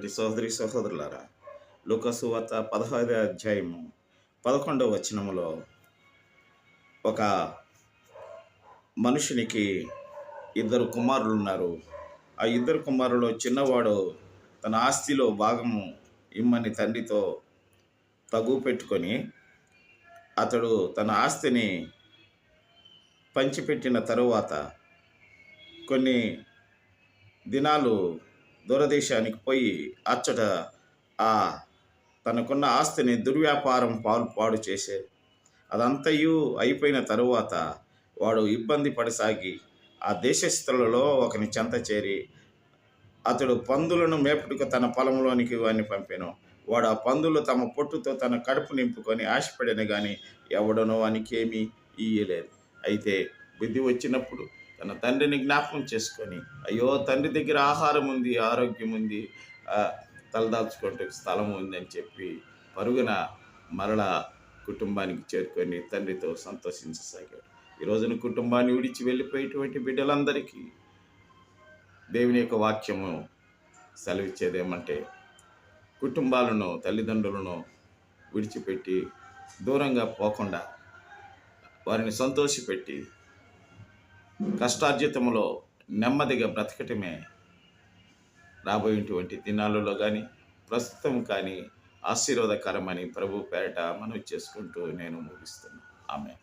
ప్రియమైనటువంటి సహోదరి సహోదరులారా, లూకా సువార్త 16వ అధ్యాయము 11వ వచనములో ఒక మనుషునికి ఇద్దరు కుమారులు ఉన్నారు. ఆ ఇద్దరు కుమారులు చిన్నవాడు తన ఆస్తిలో భాగము ఇమ్మని తండ్రితో తగువ పెట్టుకొని అతడు తన ఆస్తిని పంచిపెట్టిన తరువాత కొన్ని దినాలు దూరదేశానికి పోయి అచ్చట తనకున్న ఆస్తిని దుర్వ్యాపారం పాడు చేసే అదంతయు అయిపోయిన తరువాత వాడు ఇబ్బంది పడసాగి ఆ దేశస్థులలో ఒకని చెంత చేరి అతడు పందులను మేపుటకు తన పొలంలోనికి వాడిని పంపాను. వాడు ఆ పందులు తమ పొట్టుతో తన కడుపు నింపుకొని ఆశపడిన కానీ ఎవడనో వానికి ఏమీ ఇయ్యలేదు. అయితే బుద్ధి వచ్చినప్పుడు తన తండ్రిని జ్ఞాపకం చేసుకొని, అయ్యో తండ్రి దగ్గర ఆహారం ఉంది, ఆరోగ్యం ఉంది, తలదాల్చుకుంటే స్థలం ఉందని చెప్పి పరుగున మరలా కుటుంబానికి చేరుకొని తండ్రితో సంతోషించసాగాడు. ఈ రోజున కుటుంబాన్ని విడిచి వెళ్ళిపోయేటువంటి బిడ్డలందరికీ దేవుని యొక్క వాక్యము సెలవిచ్చేదేమంటే, కుటుంబాలను తల్లిదండ్రులను విడిచిపెట్టి దూరంగా పోకుండా వారిని సంతోషపెట్టి కష్టార్జితములో నెమ్మదిగా బ్రతకటమే రాబోయేటువంటి దినాలలో కానీ ప్రస్తుతం కానీ ఆశీర్వాదకరమని ప్రభు పేరట మనవి చేసుకుంటూ నేను ముగిస్తున్నాను. ఆమేన్.